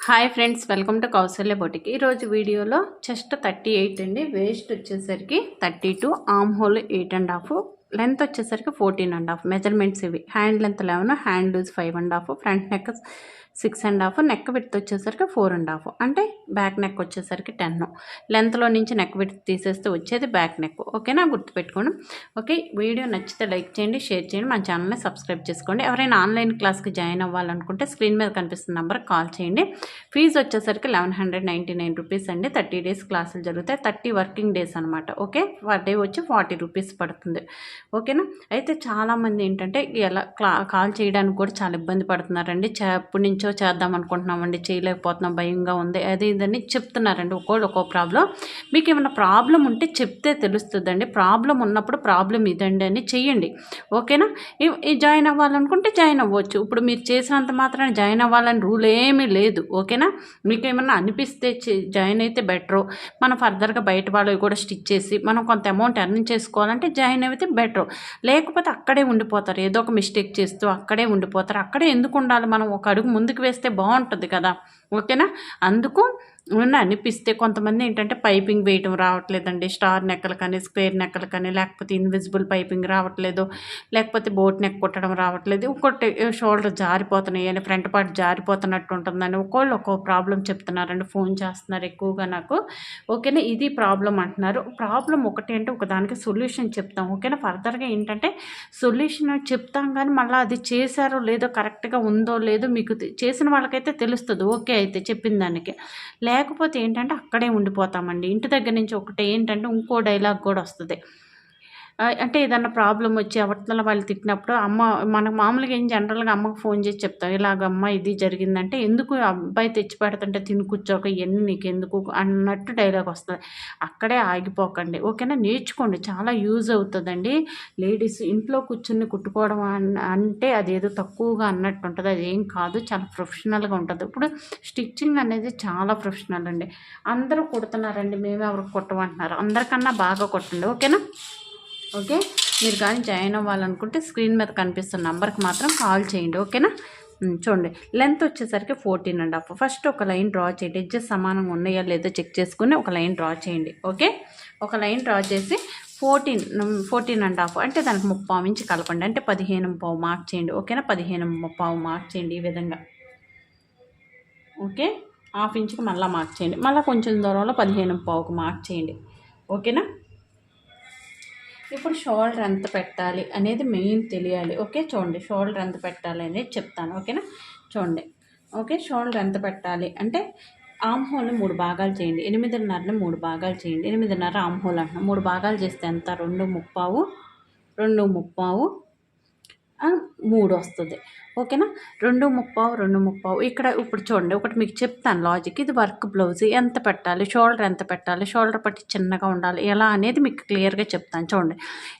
Hi friends, welcome to Kausalya boutique. ఈరోజు వీడియోలో chest 38 అండి, వేస్ట్ వచ్చేసరికి 32, ఆర్మ్ హోల్ 8.5, లెంత్ వచ్చేసరికి 14.5. మెజర్మెంట్స్ ఇవి. Hand length 11, hand loose 5.5, front neck 6.5, neck width వచ్చేసరికి 4.5. అంటే బ్యాక్ నెక్ వచ్చేసరికి 10. లెంత్లో నుంచి నెక్ విడ్త్ తీసేస్తే వచ్చేది బ్యాక్ నెక్. ఓకేనా, గుర్తుపెట్టుకోండి. ఓకే, వీడియో నచ్చితే లైక్ చేయండి, షేర్ చేయండి, మన ఛానల్ని సబ్స్క్రైబ్ చేసుకోండి. ఎవరైనా ఆన్లైన్ క్లాస్కి జాయిన్ అవ్వాలనుకుంటే స్క్రీన్ మీద కనిపిస్తున్న నెంబర్కి కాల్ చేయండి. ఫీజు వచ్చేసరికి 1199 రూపీస్ అండి. 30 డేస్ క్లాసులు జరుగుతాయి, 30 వర్కింగ్ డేస్ అనమాట. ఓకే, పర్ డే వచ్చి 40 రూపీస్ పడుతుంది. ఓకేనా, అయితే చాలామంది ఏంటంటే ఎలా కాల్ చేయడానికి కూడా చాలా ఇబ్బంది పడుతున్నారండి. ఎప్పటి నుంచో చేద్దాం అనుకుంటున్నామండి, చేయలేకపోతున్నాం, భయంగా ఉంది, అది ఇదని చెప్తున్నారండి. ఒక్కో ప్రాబ్లం. మీకు ఏమైనా ప్రాబ్లం ఉంటే చెప్తే తెలుస్తుందండి. ప్రాబ్లం ఉన్నప్పుడు ప్రాబ్లం ఇదండి అని చెయ్యండి. ఓకేనా, జాయిన్ అవ్వాలనుకుంటే జాయిన్ అవ్వచ్చు. ఇప్పుడు మీరు చేసినంత మాత్రాన్ని జాయిన్ అవ్వాలని రూల్ ఏమీ లేదు. ఓకేనా, మీకు ఏమన్నా అనిపిస్తే జాయిన్ అయితే బెటరు. మనం ఫర్దర్గా బయట వాళ్ళవి కూడా స్టిచ్ చేసి మనం కొంత అమౌంట్ ఎర్న్ చేసుకోవాలంటే జాయిన్ అయితే బెటరు. లేకపోతే అక్కడే ఉండిపోతారు, ఏదో ఒక మిస్టేక్ చేస్తూ అక్కడే ఉండిపోతారు. అక్కడే ఎందుకు ఉండాలి? మనం ఒక అడుగు ముందుకు వేస్తే బాగుంటుంది కదా. ఓకేనా, అందుకు అనిపిస్తే కొంతమంది ఏంటంటే పైపింగ్ వేయటం రావట్లేదండి, స్టార్ నెక్కలు కానీ స్క్వేర్ నెక్కలు కానీ, లేకపోతే ఇన్విజిబుల్ పైపింగ్ రావట్లేదు, లేకపోతే బోట్ నెక్ కుట్టడం రావట్లేదు, ఇంకోటి షోల్డర్ జారిపోతున్నాయి అని, ఫ్రంట్ పార్ట్ జారిపోతున్నట్టు ఉంటుందని ఒక్కో ప్రాబ్లం చెప్తున్నారండి. ఫోన్ చేస్తున్నారు ఎక్కువగా నాకు. ఓకేనా, ఇది ప్రాబ్లం అంటున్నారు. ప్రాబ్లం ఒకటి అంటే ఒకదానికి సొల్యూషన్ చెప్తాం. ఓకేనా, ఫర్దర్గా ఏంటంటే సొల్యూషన్ చెప్తాం కానీ మళ్ళీ అది చేశారో లేదో, కరెక్ట్గా ఉందో లేదో మీకు చేసిన వాళ్ళకైతే తెలుస్తుంది. ఓకే అయితే చెప్పిన దానికి. లేకపోతే ఏంటంటే అక్కడే ఉండిపోతామండి. ఇంటి దగ్గర నుంచి ఒకటి ఏంటంటే ఇంకో డైలాగ్ కూడా వస్తుంది. అంటే ఏదన్నా ప్రాబ్లం వచ్చి అవతల వాళ్ళు తిట్టినప్పుడు మనకు మామూలుగా జనరల్గా అమ్మకు ఫోన్ చేసి చెప్తాం, ఇలాగమ్మ ఇది జరిగిందంటే, ఎందుకు అబ్బాయి తెచ్చి పెడుతుంటే తిని కూర్చోక ఇవన్నీ నీకు ఎందుకు అన్నట్టు డైలాగ్ వస్తుంది. అక్కడే ఆగిపోకండి. ఓకేనా, నేర్చుకోండి, చాలా యూజ్ అవుతుందండి. లేడీస్ ఇంట్లో కూర్చుని కుట్టుకోవడం అంటే అదేదో తక్కువగా అన్నట్టు ఉంటుంది. అది ఏం కాదు, చాలా ప్రొఫెషనల్గా ఉంటుంది. ఇప్పుడు స్టిచ్చింగ్ అనేది చాలా ప్రొఫెషనల్ అండి. అందరూ కుడుతున్నారండి, మేము ఎవరికి కుట్టమంటున్నారు? అందరికన్నా బాగా కొట్టండి. ఓకేనా. ఓకే, మీరు కానీ జాయిన్ అవ్వాలనుకుంటే స్క్రీన్ మీద కనిపిస్తున్న నెంబర్కి మాత్రం కాల్ చేయండి. ఓకేనా. చూడండి, లెంత్ వచ్చేసరికి 14.5. ఫస్ట్ ఒక లైన్ డ్రా చేయండి. ఎడ్జెస్ సమానంగా ఉన్నాయా లేదో చెక్ చేసుకుని ఒక లైన్ డ్రా చేయండి. ఓకే, ఒక లైన్ డ్రా చేసి 14.5 అంటే దానికి 30 ఇంచు కలపండి. అంటే 15.5 మార్క్ చేయండి. ఓకేనా, 15.5 మార్క్ చేయండి ఈ విధంగా. ఓకే, హాఫ్ ఇంచుకి మళ్ళీ మార్క్ చేయండి. మళ్ళీ కొంచెం దూరంలో 15.5కి మార్క్ చేయండి. ఓకేనా. ఇప్పుడు షోల్డర్ ఎంత పెట్టాలి అనేది మెయిన్ తెలియాలి. ఓకే, చూడండి, షోల్డర్ ఎంత పెట్టాలి అనేది చెప్తాను. ఓకేనా, చూడండి. ఓకే, షోల్డర్ ఎంత పెట్టాలి అంటే ఆమ్ హోల్ని 3 భాగాలు చేయండి. 8.5ని 3 భాగాలు చేయండి. 8.5 ఆమ్ హోల్ అంటున్నాం. 3 భాగాలు చేస్తే ఎంత? 2.5, 2.5, 3 వస్తుంది. ఓకేనా, 2.5, 2.5. ఇక్కడ ఇప్పుడు చూడండి, ఒకటి మీకు చెప్తాను లాజిక్. ఇది వర్క్ బ్లౌజ్ ఎంత పెట్టాలి, షోల్డర్ ఎంత పెట్టాలి, షోల్డర్ పట్టి చిన్నగా ఉండాలి ఎలా అనేది మీకు క్లియర్గా చెప్తాను. చూడండి,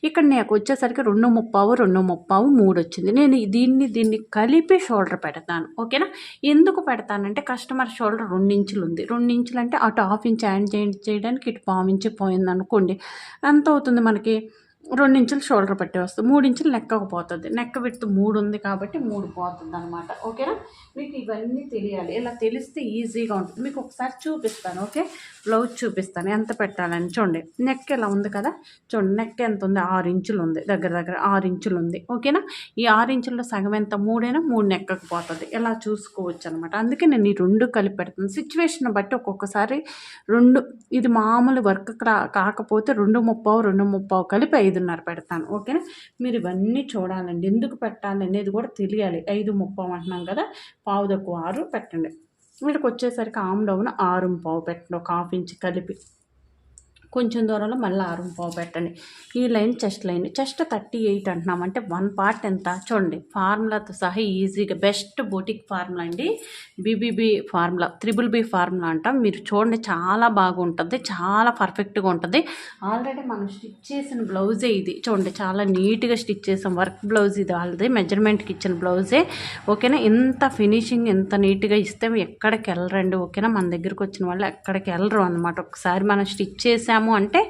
ఇక్కడ నాకు వచ్చేసరికి 2.5, 2.5, 3 వచ్చింది. నేను దీన్ని కలిపి షోల్డర్ పెడతాను. ఓకేనా, ఎందుకు పెడతానంటే కస్టమర్ షోల్డర్ 2 ఇంచులు ఉంది. 2 ఇంచులు అంటే అటు హాఫ్ ఇంచ్ హ్యాండ్ చేయడానికి ఇటు 1/4 ఇంచు పోయింది అనుకోండి. ఎంత అవుతుంది మనకి? 2 ఇంచులు షోల్డర్ పట్టి వస్తుంది, 3 ఇంచులు నెక్కకు పోతుంది. నెక్క విడ్త్ 3 ఉంది కాబట్టి 3 పోతుంది అనమాట. ఓకేనా, మీకు ఇవన్నీ తెలియాలి. ఇలా తెలిస్తే ఈజీగా ఉంటుంది. మీకు ఒకసారి చూపిస్తాను. ఓకే, బ్లౌజ్ చూపిస్తాను ఎంత పెట్టాలని. చూడండి, నెక్ ఇలా ఉంది కదా. చూడండి, నెక్ ఎంత ఉంది? 6 ఇంచులు ఉంది, దగ్గర 6 ఇంచులు ఉంది. ఓకేనా, ఈ 6 ఇంచుల్లో సగం ఎంత? 3 నెక్కకు పోతుంది. ఇలా చూసుకోవచ్చు అనమాట. అందుకే నేను ఈ 2 కలిపి పెడతాను. సిచ్యువేషన్ బట్టి ఒక్కొక్కసారి 2, ఇది మామూలు వర్క్ కాకపోతే 2.5, 2.5 కలిపి 5.5 పెడతాను. ఓకేనా, మీరు ఇవన్నీ చూడాలండి. ఎందుకు పెట్టాలి అనేది కూడా తెలియాలి. 5.5 అంటున్నాం కదా, 5.5 పెట్టండి. వీడికి వచ్చేసరికి ఆమ్ డౌన్ 6.5 పెట్టండి, ఒక హాఫ్ ఇంచ్ కలిపి. కొంచెం దూరంలో మళ్ళీ 6.5 పెట్టండి. ఈ లైన్ చెస్ట్ లైన్. చెస్ట్ 38 అంటున్నాం అంటే 1 పార్ట్ ఎంత? చూడండి, ఫార్ములాతో సహా ఈజీగా బెస్ట్ బొటిక్ ఫార్ములా అండి. BBB ఫార్ములా, BBB ఫార్ములా అంటాం. మీరు చూడండి, చాలా బాగుంటుంది, చాలా పర్ఫెక్ట్గా ఉంటుంది. ఆల్రెడీ మనం స్టిచ్ చేసిన బ్లౌజే ఇది. చూడండి, చాలా నీట్గా స్టిచ్ చేసాం. వర్క్ బ్లౌజ్ ఇది, ఆల్రెడీ మెజర్మెంట్కి ఇచ్చిన బ్లౌజే. ఓకేనా, ఇంత ఫినిషింగ్ ఎంత నీట్గా ఇస్తే ఎక్కడికి వెళ్ళరండి. ఓకేనా, మన దగ్గరికి వచ్చిన వాళ్ళు ఎక్కడికి వెళ్ళరు అనమాట. ఒకసారి మనం స్టిచ్ చేసాం పెట్టాము అంటే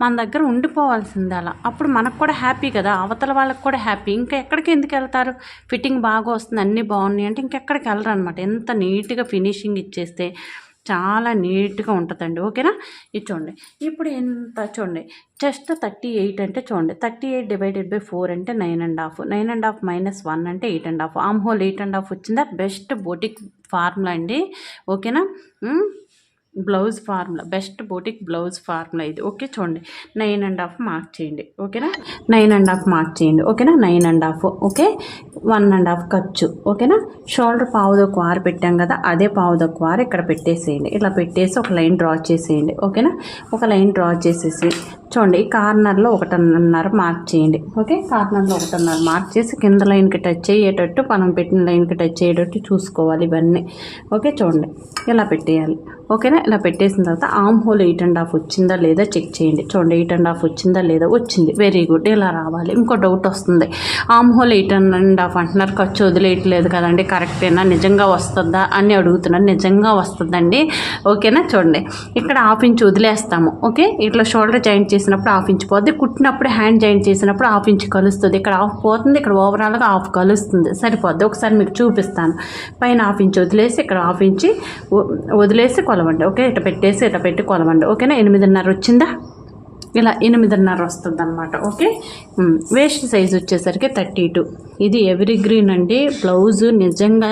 మన దగ్గర ఉండిపోవాల్సింది అలా. అప్పుడు మనకు కూడా హ్యాపీ కదా, అవతల వాళ్ళకి కూడా హ్యాపీ. ఇంకా ఎక్కడికి ఎందుకు వెళ్తారు? ఫిట్టింగ్ బాగా వస్తుంది, అన్నీ బాగున్నాయి అంటే ఇంకెక్కడికి వెళ్ళరు అనమాట. ఎంత నీట్గా ఫినిషింగ్ ఇచ్చేస్తే చాలా నీట్గా ఉంటుందండి. ఓకేనా? ఇది చూడండి. ఇప్పుడు ఎంత చూడండి, జస్ట్ 38 అంటే చూడండి, 38/4 అంటే 9.5, 9.5 - 1 అంటే 8.5. ఆమ్ హోల్ 8.5 వచ్చిందా? బెస్ట్ బొటిక్ ఫార్ములా అండి. ఓకేనా? Blouse formula, best boutique blouse formula ఇది. ఓకే చూడండి, 9.5 మార్క్ చేయండి. ఓకేనా? 9.5 మార్క్ చేయండి. ఓకేనా? 9.5. ఓకే, 1.5 ఖర్చు. ఓకేనా? షోల్డర్ పావుదొక్క వారు పెట్టాం కదా, అదే పావుదొక్క వారు ఇక్కడ పెట్టేసేయండి. ఇలా పెట్టేసి ఒక లైన్ డ్రా చేసేయండి. ఓకేనా? ఒక లైన్ డ్రా చేసేసి చూడండి, ఈ కార్నర్లో 1.5 మార్క్ చేయండి. ఓకే, కార్నర్లో 1.5 మార్క్ చేసి కింద లైన్కి టచ్ అయ్యేటట్టు, మనం పెట్టిన లైన్కి టచ్ అయ్యేటట్టు చూసుకోవాలి ఇవన్నీ. ఓకే చూడండి, ఇలా పెట్టేయాలి. ఓకేనా? ఇలా పెట్టేసిన తర్వాత ఆమ్ హోల్ 8.5 వచ్చిందా లేదా చెక్ చేయండి. చూడండి, 8.5 వచ్చిందా లేదా? వచ్చింది. Very good. ఇలా రావాలి. ఇంకో డౌట్ వస్తుంది, ఆమ్ హోల్ 8.5 అంటున్నారు, ఖర్చు వదిలేయట్లేదు కదండి, కరెక్టేనా, నిజంగా వస్తుందా అని అడుగుతున్నాను. నిజంగా వస్తుందండి. ఓకేనా? చూడండి, ఇక్కడ 1/2 ఇంచ్ వదిలేస్తాము. ఓకే, ఇట్లా షోల్డర్ జాయింట్ చేసినప్పుడు 1/2 ఇంచ్ పోద్ది, కుట్టినప్పుడు హ్యాండ్ జాయింట్ చేసినప్పుడు 1/2 ఇంచ్ కలుస్తుంది. ఇక్కడ 1/2 పోతుంది, ఇక్కడ ఓవరాల్గా 1/2 కలుస్తుంది. సరిపోద్ది. ఒకసారి మీకు చూపిస్తాను. పైన 1/2 ఇంచ్ వదిలేసి ఇక్కడ 1/2 ఇంచ్ వదిలేసి కొలవండి. ఓకే, ఇట్లా పెట్టేసి ఇట్లా పెట్టి కొలవండి. ఓకేనా? 8.5 వచ్చిందా? ఇలా 8.5 వస్తుంది అనమాట. ఓకే, వేస్ట్ సైజ్ వచ్చేసరికి 32. ఇది ఎవరీ గ్రీన్ అండి బ్లౌజు. నిజంగా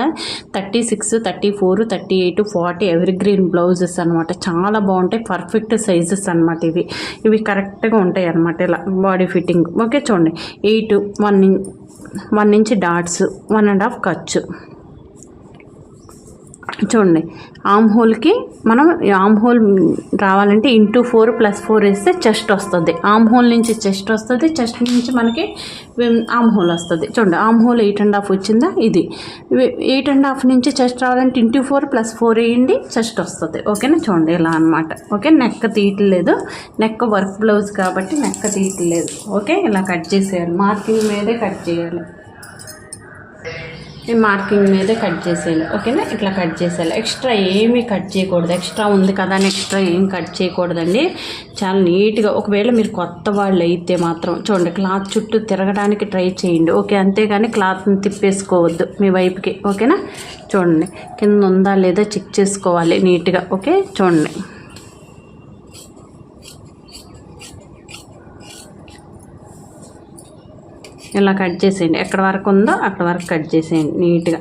36, 34, 38, 40 ఎవరీ గ్రీన్ బ్లౌజెస్ అనమాట. చాలా బాగుంటాయి. పర్ఫెక్ట్ సైజెస్ అనమాట ఇవి కరెక్ట్గా ఉంటాయి అనమాట. ఇలా బాడీ ఫిట్టింగ్. ఓకే చూడండి, 8, 1 ఇంచ్ డాట్స్, 1.5 ఖర్చు. చూడండి, ఆమ్ హోల్కి మనం ఆమ్ హోల్ రావాలంటే ఇంటూ 4 + 4 వేస్తే చెస్ట్ వస్తుంది. ఆమ్ హోల్ నుంచి చెస్ట్ వస్తుంది, చెస్ట్ నుంచి మనకి ఆమ్ హోల్ వస్తుంది. చూడండి, ఆమ్ హోల్ 8.5 వచ్చిందా? ఇది 8.5 నుంచి చెస్ట్ రావాలంటే ఇంటూ 4 + 4 వేయండి, చెస్ట్ వస్తుంది. ఓకేనా? చూడండి, ఇలా అనమాట. ఓకే, నెక్ తీయట్లేదు, నెక్ వర్క్ బ్లౌజ్ కాబట్టి నెక్ తీయట్లేదు. ఓకే, ఇలా కట్ చేసేయాలి. మార్కింగ్ మీదే కట్ చేయాలి. ఈ మార్కింగ్ మీదే కట్ చేసేయాలి. ఓకేనా? ఇట్లా కట్ చేసేయాలి. ఎక్స్ట్రా ఏమీ కట్ చేయకూడదు. ఎక్స్ట్రా ఉంది కదా అని ఎక్స్ట్రా ఏం కట్ చేయకూడదండి. చాలా నీట్గా. ఒకవేళ మీరు కొత్త వాళ్ళు అయితే మాత్రం చూడండి, క్లాత్ చుట్టూ తిరగడానికి ట్రై చేయండి. ఓకే, అంతేగాని క్లాత్ని తిప్పేసుకోవద్దు మీ వైపుకి. ఓకేనా? చూడండి, కింద ఉందా లేదా చెక్ చేసుకోవాలి నీట్గా. ఓకే చూడండి, ఇలా కట్ చేసేయండి. ఎక్కడ వరకు ఉందో అక్కడ వరకు కట్ చేసేయండి నీట్గా.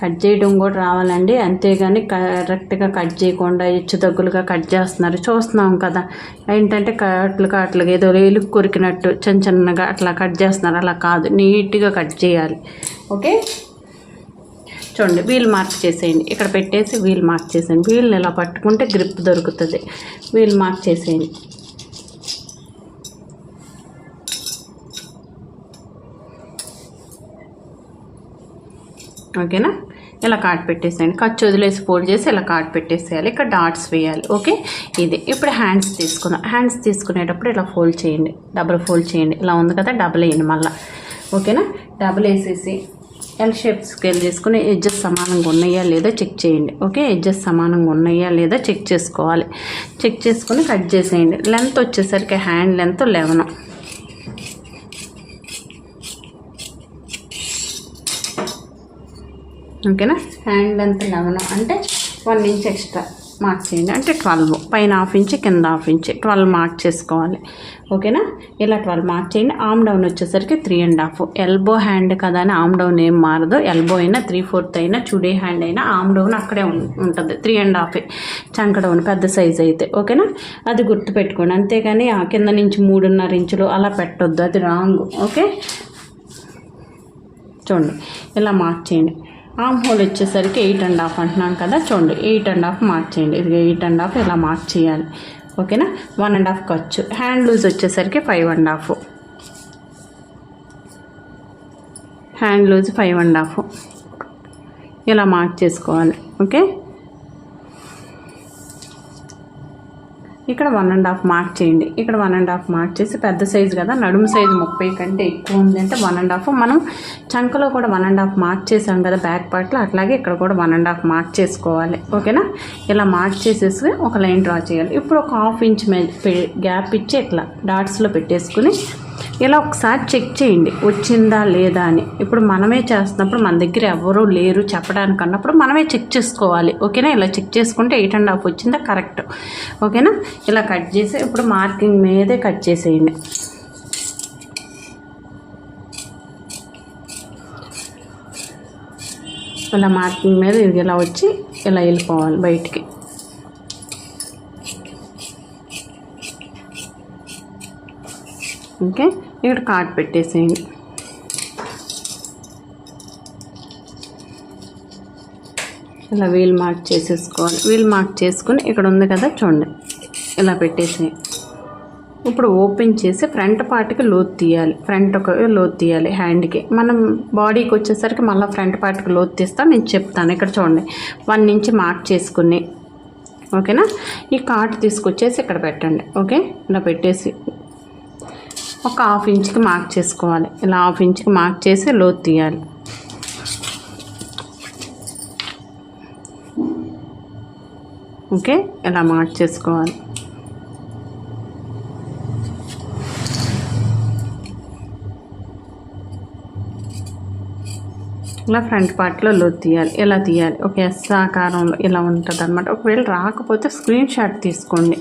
కట్ చేయడం కూడా రావాలండి, అంతేగాని కరెక్ట్గా కట్ చేయకుండా హెచ్చు తగ్గులుగా కట్ చేస్తున్నారు, చూస్తున్నాం కదా. ఏంటంటే కట్లుగా ఏదో రేలు కొరికినట్టు చిన్నగా అట్లా కట్ చేస్తున్నారు. అలా కాదు, నీట్గా కట్ చేయాలి. ఓకే చూడండి, వీల్ మార్క్ చేసేయండి. ఇక్కడ పెట్టేసి వీల్ మార్క్ చేసేయండి. వీల్ని ఇలా పట్టుకుంటే గ్రిప్ దొరుకుతుంది. వీల్ మార్క్ చేసేయండి. ఓకేనా? ఇలా కాట్ పెట్టేసేయండి. ఖర్చు వదిలేసి ఫోల్డ్ చేసి ఇలా కాట్ పెట్టేసేయాలి. ఇక్కడ డాట్స్ వేయాలి. ఓకే, ఇది. ఇప్పుడు హ్యాండ్స్ తీసుకుందాం. హ్యాండ్స్ తీసుకునేటప్పుడు ఇలా ఫోల్డ్ చేయండి, డబుల్ ఫోల్డ్ చేయండి. ఇలా ఉంది కదా, డబుల్ వేయండి మళ్ళీ. ఓకేనా? డబుల్ వేసేసి ఎల్ షేప్ స్కేల్ చేసుకుని ఎడ్జెస్ సమానంగా ఉన్నాయా లేదా చెక్ చేయండి. ఓకే, ఎడ్జెస్ సమానంగా ఉన్నాయా లేదా చెక్ చేసుకోవాలి. చెక్ చేసుకుని కట్ చేసేయండి. లెంత్ వచ్చేసరికి హ్యాండ్ లెంత్ 11. ఓకేనా? హ్యాండ్ లెంత్ 11 అంటే 1 ఇంచ్ ఎక్స్ట్రా మార్క్ చేయండి, అంటే 12. పైన 1/2 ఇంచ్, కింద 1/2 ఇంచ్, 12 మార్క్ చేసుకోవాలి. ఓకేనా? ఇలా 12 మార్క్ చేయండి. ఆమ్ డౌన్ వచ్చేసరికి 3.5. ఎల్బో హ్యాండ్ కదా అని ఆమ్ డౌన్ ఏం మారదు. ఎల్బో అయినా 3/4 అయినా చుడీ హ్యాండ్ అయినా ఆమ్ డౌన్ అక్కడే ఉంటుంది. 3.5 చంక డౌన్ పెద్ద సైజ్ అయితే. ఓకేనా? అది గుర్తుపెట్టుకోండి. అంతేగాని ఆ కింద నుంచి 3.5 ఇంచులు అలా పెట్టొద్దు, అది రాంగ్. ఓకే చూడండి, ఇలా మార్క్ చేయండి. ఆమ్ హోల్ వచ్చేసరికి 8.5 అంటున్నాను కదా, చూడండి 8.5 మార్క్ చేయండి. ఇది 8.5 ఇలా మార్క్ చేయాలి. ఓకేనా? 1.5 ఖర్చు. హ్యాండ్ లూజ్ వచ్చేసరికి 5.5. హ్యాండ్ లూజ్ 5.5 ఇలా మార్క్ చేసుకోవాలి. ఓకే, ఇక్కడ 1.5 మార్క్ చేయండి. ఇక్కడ 1.5 మార్క్ చేసి, పెద్ద సైజు కదా, నడుము సైజు 30 కంటే ఎక్కువ ఉంది అంటే 1.5. మనం చంకలో కూడా 1.5 మార్క్ చేసాం కదా బ్యాక్ పార్ట్లో, అట్లాగే ఇక్కడ కూడా 1.5 మార్క్ చేసుకోవాలి. ఓకేనా? ఇలా మార్క్ చేసేసి ఒక లైన్ డ్రా చేయాలి. ఇప్పుడు ఒక 1/2 ఇంచ్ గ్యాప్ ఇచ్చి ఇట్లా డాట్స్లో పెట్టేసుకుని ఇలా ఒకసారి చెక్ చేయండి వచ్చిందా లేదా అని. ఇప్పుడు మనమే చేస్తున్నప్పుడు మన దగ్గర ఎవరూ లేరు చెప్పడానికి అన్నప్పుడు మనమే చెక్ చేసుకోవాలి. ఓకేనా? ఇలా చెక్ చేసుకుంటే 8.5 వచ్చిందా కరెక్ట్. ఓకేనా? ఇలా కట్ చేసి ఇప్పుడు మార్కింగ్ మీదే కట్ చేసేయండి. ఇలా మార్కింగ్ మీద ఇది ఇలా వచ్చి ఇలా వెళ్ళిపోవాలి బయటికి. ఓకే, ఇక్కడ కార్డ్ పెట్టేసేయండి. ఇలా వీల్ మార్క్ చేసేసుకోవాలి. వీల్ మార్క్ చేసుకుని ఇక్కడ ఉంది కదా చూడండి, ఇలా పెట్టేసేయండి. ఇప్పుడు ఓపెన్ చేసి ఫ్రంట్ పార్ట్కి లోతు తీయాలి. ఫ్రంట్ ఒక లోతు తీయాలి హ్యాండ్కి. మనం బాడీకి వచ్చేసరికి మళ్ళీ ఫ్రంట్ పార్ట్కి లోతు తీస్తాం, నేను చెప్తాను. ఇక్కడ చూడండి 1 ఇంచ్ మార్క్ చేసుకుని, ఓకేనా, ఈ కార్డ్ తీసుకొచ్చేసి ఇక్కడ పెట్టండి. ఓకే, ఇలా పెట్టేసి ఒక 1/2 ఇంచ్కి మార్క్ చేసుకోవాలి. ఇలా 1/2 ఇంచ్కి మార్క్ చేసి లోతు తీయాలి. ఓకే, ఇలా మార్క్ చేసుకోవాలి. ఇలా ఫ్రంట్ పార్ట్లో లోతు తీయాలి. ఇలా తీయాలి. ఒక ఎస్ ఆకారంలో ఇలా ఉంటుంది అనమాట. ఒకవేళ రాకపోతే స్క్రీన్ షాట్ తీసుకోండి.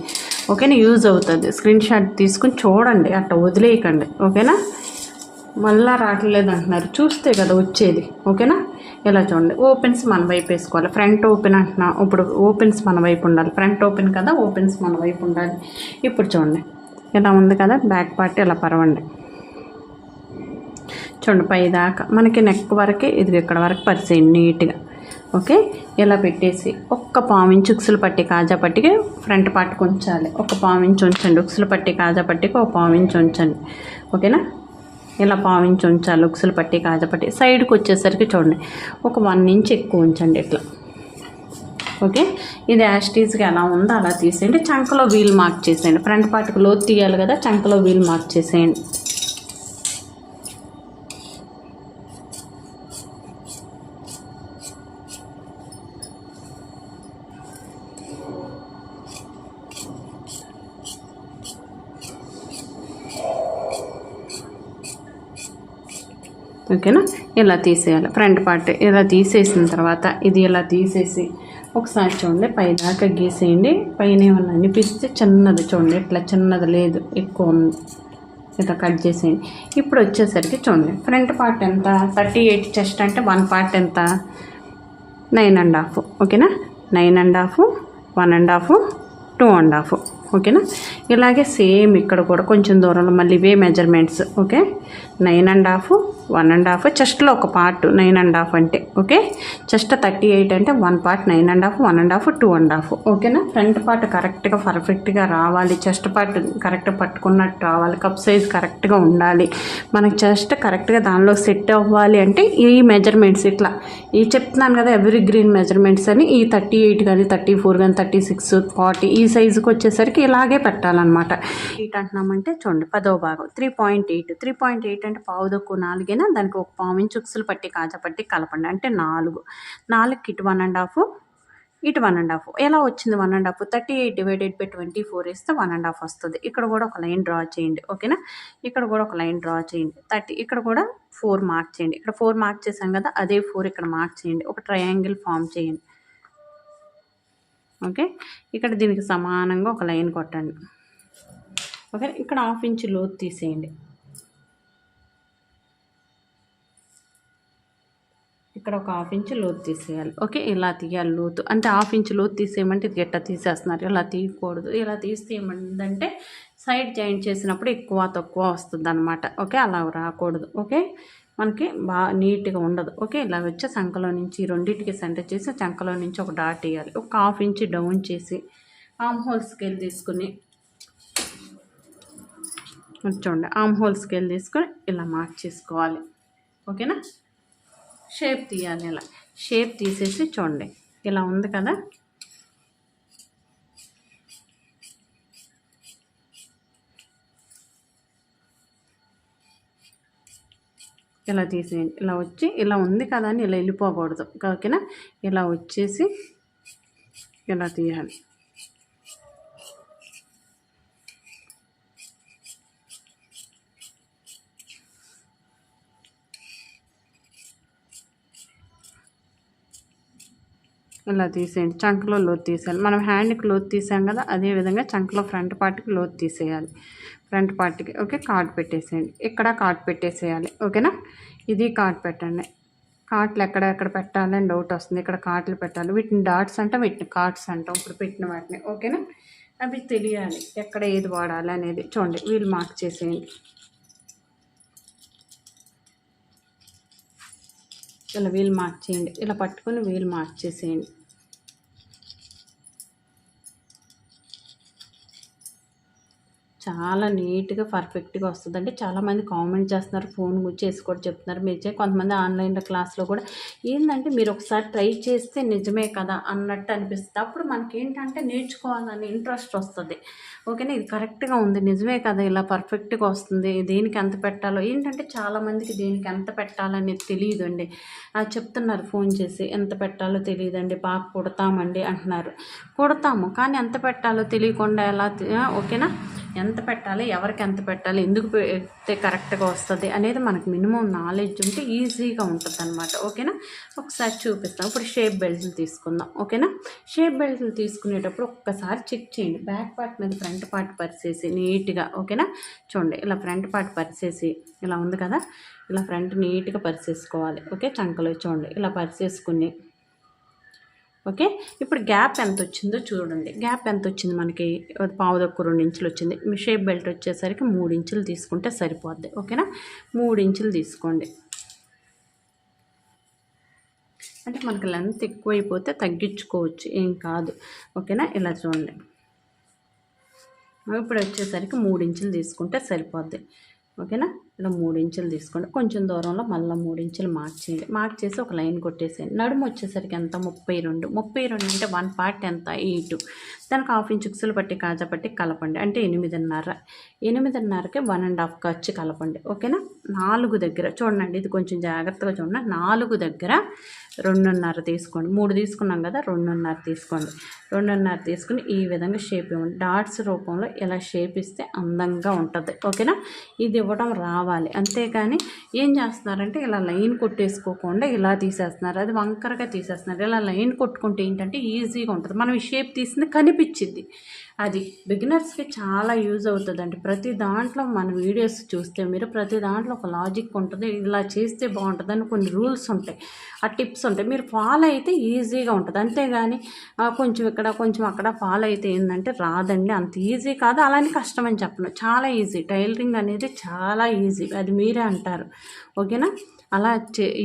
ఓకేనా? యూజ్ అవుతుంది. స్క్రీన్ షాట్ తీసుకుని చూడండి, అట్లా వదిలేయకండి. ఓకేనా? మళ్ళా రావట్లేదు అంటున్నారు, చూస్తే కదా వచ్చేది. ఓకేనా? ఇలా చూడండి. ఓపెన్స్ మన వైపు వేసుకోవాలి. ఫ్రంట్ ఓపెన్ అంటున్నా, ఇప్పుడు ఓపెన్స్ మన వైపు ఉండాలి. ఫ్రంట్ ఓపెన్ కదా, ఓపెన్స్ మన వైపు ఉండాలి. ఇప్పుడు చూడండి ఇలా ఉంది కదా, బ్యాక్ పార్ట్ ఇలా పరవండి. చూడండి పైదాకా మనకి నెక్ వరకే, ఇది ఇక్కడ వరకు పరిచేయండి నీట్గా. ఓకే, ఇలా పెట్టేసి ఒక్క 1/4 ఇంచ్ ఉక్సులు పట్టి కాజా పట్టికి ఫ్రంట్ పార్ట్కి ఉంచాలి. ఒక 1/4 ఇంచ్ ఉంచండి. ఉక్సులు పట్టి కాజా పట్టికి ఒక 1/4 ఇంచ్ ఉంచండి. ఓకేనా? ఇలా 1/4 ఇంచ్ ఉంచాలి ఉక్సులు పట్టి కాజా పట్టి. సైడ్కి వచ్చేసరికి చూడండి ఒక 1 ఇంచ్ ఎక్కువ ఉంచండి ఇట్లా. ఓకే, ఇది యాస్టీజ్గా ఎలా ఉందో అలా తీసేయండి. చంకలో వీల్ మార్క్ చేసేయండి. ఫ్రంట్ పార్ట్కి లోతు తీయాలి కదా, చంకలో వీల్ మార్క్ చేసేయండి. ఓకేనా? ఇలా తీసేయాలి. ఫ్రంట్ పార్ట్ ఇలా తీసేసిన తర్వాత ఇది ఇలా తీసేసి ఒకసారి చూడండి పైదాకా గీసేయండి. పైన ఏమన్నా అనిపిస్తే చిన్నది చూడండి, ఇట్లా చిన్నది లేదు, ఎక్కువ ఉంది, ఇట్లా కట్ చేసేయండి. ఇప్పుడు వచ్చేసరికి చూడండి ఫ్రంట్ పార్ట్ ఎంత, 38 చెస్ట్ అంటే 1 పార్ట్ ఎంత, 9.5. ఓకేనా? 9.5, 1.5, 2.5. ఓకేనా? ఇలాగే సేమ్ ఇక్కడ కూడా కొంచెం దూరంలో మళ్ళీ ఇవే మెజర్మెంట్స్. ఓకే, 9.5, 1.5, చెస్ట్లో ఒక పార్ట్ 9.5 అంటే. ఓకే, చెస్ట్ 38 అంటే 1 పార్ట్ 9.5, 1.5, 2.5. ఓకేనా? ఫ్రంట్ పార్ట్ కరెక్ట్గా పర్ఫెక్ట్గా రావాలి. చెస్ట్ పార్ట్ కరెక్ట్గా పట్టుకున్నట్టు రావాలి. కప్ సైజ్ కరెక్ట్గా ఉండాలి. మనకి చెస్ట్ కరెక్ట్గా దానిలో సెట్ అవ్వాలి అంటే ఈ మెజర్మెంట్స్ ఇట్లా ఈ చెప్తున్నాను కదా, ఎవరీ గ్రీన్ మెజర్మెంట్స్ అని. ఈ 38 కానీ 34 కానీ 36, 40 ఈ సైజుకి వచ్చేసరికి ఇలాగే పెట్టాలన్నమాట. 8 అంటున్నామంటే చూడండి 10వ భాగం 3.8. 3.8 అంటే పావు తక్కువ 4, దానికి ఒక 1/4 ఇంచ్ ఉక్సులు పట్టి కాజా పట్టి కలపండి. అంటే 4కి ఇటు 1.5, ఇటు 1.5. ఎలా వచ్చింది 1.5? 38 డివైడెడ్ బై 24 వేస్తే 1.5 వస్తుంది. ఇక్కడ కూడా ఒక లైన్ డ్రా చేయండి. ఓకేనా? ఇక్కడ కూడా ఒక లైన్ డ్రా చేయండి. 30 ఇక్కడ కూడా 4 మార్క్ చేయండి. ఇక్కడ 4 మార్క్ చేసాం కదా, అదే 4 ఇక్కడ మార్క్ చేయండి. ఒక ట్రయాంగిల్ ఫామ్ చేయండి. ఓకే, ఇక్కడ దీనికి సమానంగా ఒక లైన్ కొట్టండి. ఓకే, ఇక్కడ 1/2 ఇంచ్ లోతు తీసేయండి. ఇక్కడ ఒక 1/2 ఇంచ్ లోతు తీసేయాలి. ఓకే, ఇలా తీయాలి లోతు. అంటే 1/2 ఇంచ్ లోతు తీసేయమంటే ఇది గట్ట తీసేస్తున్నారు. ఇలా తీయకూడదు. ఇలా తీస్తే ఏమంటే సైడ్ జాయింట్ చేసినప్పుడు ఎక్కువ తక్కువ వస్తుంది అనమాట. ఓకే, అలా రాకూడదు. ఓకే, మనకి బాగా నీట్గా ఉండదు. ఓకే, ఇలా వచ్చే చంకలో నుంచి రెండింటికి సెంటర్ చేసి చంకలో నుంచి ఒక డాట్ వేయాలి. ఒక 1/2 ఇంచ్ డౌన్ చేసి ఆర్మ్ హోల్ స్కేల్ తీసుకుని చూడండి, ఆర్మ్ హోల్ స్కేల్ తీసుకొని ఇలా మార్క్ చేసుకోవాలి. ఓకేనా? షేప్ తీయాలి. ఇలా షేప్ తీసేసి చూడండి ఇలా ఉంది కదా, ఇలా తీసేయండి. ఇలా వచ్చి ఇలా ఉంది కదా అని ఇలా వెళ్ళిపోకూడదు, ఓకేనా. ఇలా వచ్చేసి ఇలా తీయాలి. ఇలా తీసేయండి. చంకలో లోతు తీసేయాలి. మనం హ్యాండ్కి లోతు తీసాం కదా, అదేవిధంగా చంకలో ఫ్రంట్ పార్ట్కి లోతు తీసేయాలి. ఫ్రంట్ పార్ట్కి ఓకే. కార్డ్ పెట్టేసేయండి. ఇక్కడ కార్డ్ పెట్టేసేయాలి, ఓకేనా. ఇది కార్డ్ పెట్టండి. కాట్లు ఎక్కడ పెట్టాలని డౌట్ వస్తుంది. ఇక్కడ కాట్లు పెట్టాలి. వీటిని డాట్స్ అంటాం, వీటిని కార్డ్స్ అంటాం. ఇప్పుడు పెట్టిన వాటిని, ఓకేనా. అవి తెలియాలి ఎక్కడ ఏది వాడాలి అనేది. చూడండి, వీళ్ళు మార్క్ చేసేయండి. ఇలా వీల్ మార్క్ చేయండి. ఇలా పట్టుకొని వీల్ మార్క్ చేసేయండి. చాలా నీట్గా పర్ఫెక్ట్గా వస్తుందండి. చాలామంది కామెంట్ చేస్తున్నారు, ఫోన్ చేసి కూడా చెప్తున్నారు. మీరు కొంతమంది ఆన్లైన్లో క్లాస్లో కూడా ఏంటంటే మీరు ఒకసారి ట్రై చేస్తే నిజమే కదా అన్నట్టు అనిపిస్తుంది. అప్పుడు మనకి ఏంటంటే నేర్చుకోవాలని ఇంట్రెస్ట్ వస్తుంది, ఓకేనా. ఇది కరెక్ట్గా ఉంది, నిజమే కదా, ఇలా పర్ఫెక్ట్గా వస్తుంది. దేనికి ఎంత పెట్టాలో ఏంటంటే చాలామందికి దేనికి ఎంత పెట్టాలనేది తెలియదు అండి. చెప్తున్నారు ఫోన్ చేసి, ఎంత పెట్టాలో తెలియదండి, బాగా కుడతామండి అంటున్నారు. కుడతాము, కానీ ఎంత పెట్టాలో తెలియకుండా ఎలా, ఓకేనా. ఎంత పెట్టాలి, ఎవరికి ఎంత పెట్టాలి, ఎందుకు పెడితే కరెక్ట్గా వస్తుంది అనేది మనకు మినిమం నాలెడ్జ్ ఉంటే ఈజీగా ఉంటుంది అనమాట, ఓకేనా. ఒకసారి చూపిస్తాం. ఇప్పుడు షేప్ బెల్ట్లు తీసుకుందాం, ఓకేనా. షేప్ బెల్ట్లు తీసుకునేటప్పుడు ఒక్కసారి చెక్ చేయండి. బ్యాక్ పార్ట్ మీద ఫ్రంట్ పార్ట్ పరిచేసి నీట్గా, ఓకేనా. చూడండి, ఇలా ఫ్రంట్ పార్ట్ పరిచేసి ఇలా ఉంది కదా, ఇలా ఫ్రంట్ నీట్గా పరిచేసుకోవాలి, ఓకే. చంకలో చూడండి ఇలా పరిచేసుకుని, ఓకే. ఇప్పుడు గ్యాప్ ఎంత వచ్చిందో చూడండి. గ్యాప్ ఎంత వచ్చింది మనకి, 1/2 ఇంచులు వచ్చింది. మీ షేప్ బెల్ట్ వచ్చేసరికి 3 ఇంచులు తీసుకుంటే సరిపోద్ది, ఓకేనా. 3 ఇంచులు తీసుకోండి. అంటే మనకి లెంత్ ఎక్కువైపోతే తగ్గించుకోవచ్చు, ఏం కాదు, ఓకేనా. ఇలా చూడండి. ఇప్పుడు వచ్చేసరికి 3 ఇంచులు తీసుకుంటే సరిపోద్ది, ఓకేనా. ఇలా 3 ఇంచులు తీసుకోండి. కొంచెం దూరంలో మళ్ళీ 3 ఇంచులు మార్క్ చేయండి. మార్క్ చేసి ఒక లైన్ కొట్టేసేయండి. నడుము వచ్చేసరికి ఎంత, 32 అంటే 1 పార్ట్ ఎంత, 8. దానికి 1/2 ఇంచ్ ఉక్సులు పట్టి కాజా పట్టి కలపండి, అంటే 8.5. 8.5కి 1.5 ఖర్చు కలపండి, ఓకేనా. 4 దగ్గర చూడండి, ఇది కొంచెం జాగ్రత్తగా చూడండి. 4 దగ్గర 2.5 తీసుకోండి. 3 తీసుకున్నాం కదా, 2.5 తీసుకోండి. 2.5 తీసుకుని ఈ విధంగా షేప్ ఇవ్వండి. డాట్స్ రూపంలో ఇలా షేప్ ఇస్తే అందంగా ఉంటుంది, ఓకేనా. ఇది ఇవ్వడం రావాలి, అంతేగాని ఏం చేస్తున్నారంటే ఇలా లైన్ కొట్టేసుకోకుండా ఇలా తీసేస్తున్నారు, అది వంకరగా తీసేస్తున్నారు. ఇలా లైన్ కొట్టుకుంటే ఏంటంటే ఈజీగా ఉంటుంది, మనం ఈ షేప్ తీసింది కనిపించింది. అది బిగినర్స్కి చాలా యూజ్ అవుతుందండి. ప్రతి దాంట్లో మన వీడియోస్ చూస్తే మీరు ప్రతి దాంట్లో ఒక లాజిక్ ఉంటుంది, ఇలా చేస్తే బాగుంటుందని కొన్ని రూల్స్ ఉంటాయి, ఆ టిప్స్ ఉంటాయి. మీరు ఫాలో అయితే ఈజీగా ఉంటుంది, అంతేగాని కొంచెం ఇక్కడ కొంచెం అక్కడ ఫాలో అయితే ఏంటంటే రాదండి. అంత ఈజీ కాదు, అలానే కష్టం అని చెప్పను, చాలా ఈజీ. టైలరింగ్ అనేది చాలా ఈజీ, అది మీరే అంటారు, ఓకేనా. అలా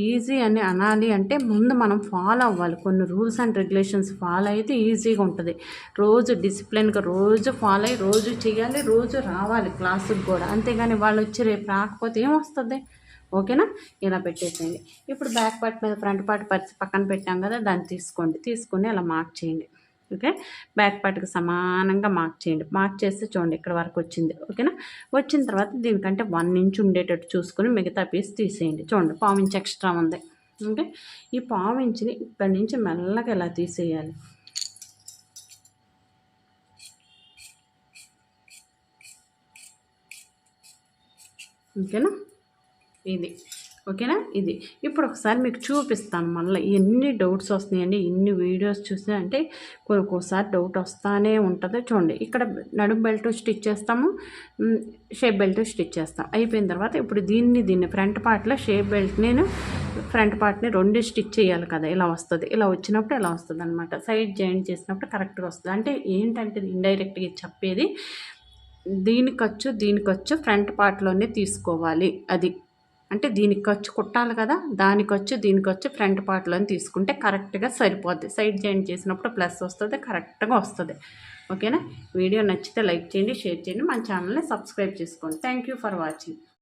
ఈజీ అని అనాలి అంటే ముందు మనం ఫాలో అవ్వాలి, కొన్ని రూల్స్ అండ్ రెగ్యులేషన్స్ ఫాలో అయితే ఈజీగా ఉంటుంది. రోజు డిసిప్లిన్గా రోజు ఫాలో అయ్యి రోజు చేయాలి, రోజు రావాలి క్లాసుకి కూడా, అంతేగాని వాళ్ళు వచ్చి రేపు రాకపోతే ఏమొస్తుంది, ఓకేనా. ఇలా పెట్టేసేయండి. ఇప్పుడు బ్యాక్ పార్ట్ మీద ఫ్రంట్ పార్ట్ పక్కన పెట్టాం కదా, దాన్ని తీసుకొని అలా మార్క్ చేయండి, ఓకే. బ్యాక్ పార్ట్కి సమానంగా మార్క్ చేయండి. మార్క్ చేస్తే చూడండి ఇక్కడ వరకు వచ్చింది, ఓకేనా. వచ్చిన తర్వాత దీనికంటే 1 ఇంచ్ ఉండేటట్టు చూసుకొని మిగతా పీస్ తీసేయండి. చూడండి 1/4 ఇంచ్ ఎక్స్ట్రా ఉంది, ఓకే. ఈ 1/4 ఇంచ్ని ఇక్కడి నుంచి మెల్లగా ఇలా తీసేయాలి, ఓకేనా. ఇది ఓకేనా. ఇది ఇప్పుడు ఒకసారి మీకు చూపిస్తాను. మళ్ళీ ఎన్ని డౌట్స్ వస్తున్నాయండి, ఎన్ని వీడియోస్ చూసినా అంటే ఒక్కోసారి డౌట్ వస్తూనే ఉంటుంది. చూడండి, ఇక్కడ నడుము బెల్ట్ స్టిచ్ చేస్తాము, షేప్ బెల్ట్ స్టిచ్ చేస్తాం. అయిపోయిన తర్వాత ఇప్పుడు దీన్ని ఫ్రంట్ పార్ట్లో షేప్ బెల్ట్ నేను ఫ్రంట్ పార్ట్ని 2 స్టిచ్ చేయాలి కదా, ఇలా వస్తుంది. ఇలా వచ్చినప్పుడు ఇలా వస్తుంది అనమాట. సైడ్ జాయింట్ చేసినప్పుడు కరెక్ట్గా వస్తుంది. అంటే ఏంటంటే ఇండైరెక్ట్గా చెప్పేది, దీనికొచ్చు ఫ్రంట్ పార్ట్లోనే తీసుకోవాలి. అది అంటే దీనికి ఖర్చు కుట్టాలి కదా, దీనికొచ్చు ఫ్రంట్ పార్ట్లో తీసుకుంటే కరెక్ట్గా సరిపోద్ది. సైడ్ జాయింట్ చేసినప్పుడు ప్లస్ వస్తుంది, కరెక్ట్గా వస్తుంది, ఓకేనా. వీడియో నచ్చితే లైక్ చేయండి, షేర్ చేయండి, మన ఛానల్ని సబ్స్క్రైబ్ చేసుకోండి. Thank you for watching.